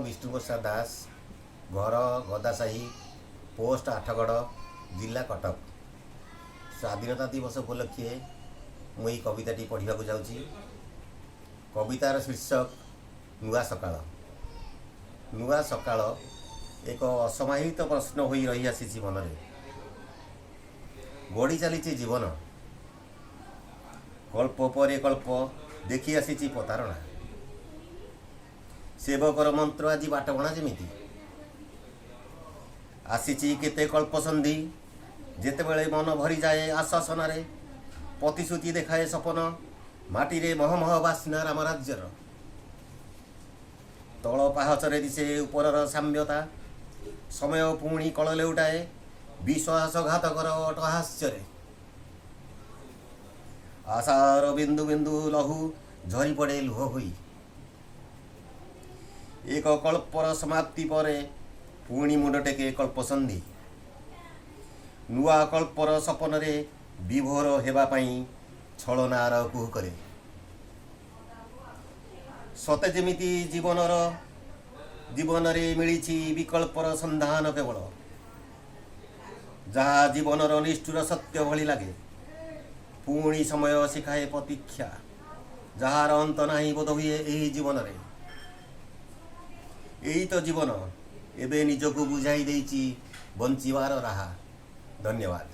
विष्णुप्रसाद दास, घर गदासाही, पोस्ट आठगढ़, जिला कटक। स्वाधीनता दिवस उपलक्षे मुई कविताटी पढ़ा जाऊँगी। कवितार शीर्षक नुआ सकाळ। नुआ सकाळ एक असमाहित प्रश्न हो रही आसी मनरे। गड़ी चली जीवन, कल्प पर कल्प देखी आसी प्रतारणा। सेवकर मंत्र आज बाटबणा जमीती आसी केते कल्प संधि। जेतेबेले मन भरी जाए आश्वासन, प्रतिश्रुति देखाए सपन, माटी महमह बास्ना राम राज्यर। तल पाहचरे दिशे उपरर साम्यता, समय पुणी कल लेउटाए विश्वासघातकर अटहास्यरे। आशार बिंदु बिंदु लहू झरी पड़े लुह हुई। एक कल्पर समाप्ति पर पुणी मुंड टेके कल्पसंधि। नुआ कल्पर सपन रे विभोर हेबा पई छलनार कुहकरे। सते जेमिति जीवन रे मिलिछि विकल्पर संधान केवल। जहा जीवनर निष्ठुर सत्य भली लागे, पुणी समय शिखाए प्रतीक्षा। जार अंत नाही बोध हुए एही जीवन रे। यही तो जीवन एबे निजको बुझाई देइछि बंचिवार राहा। धन्यवाद।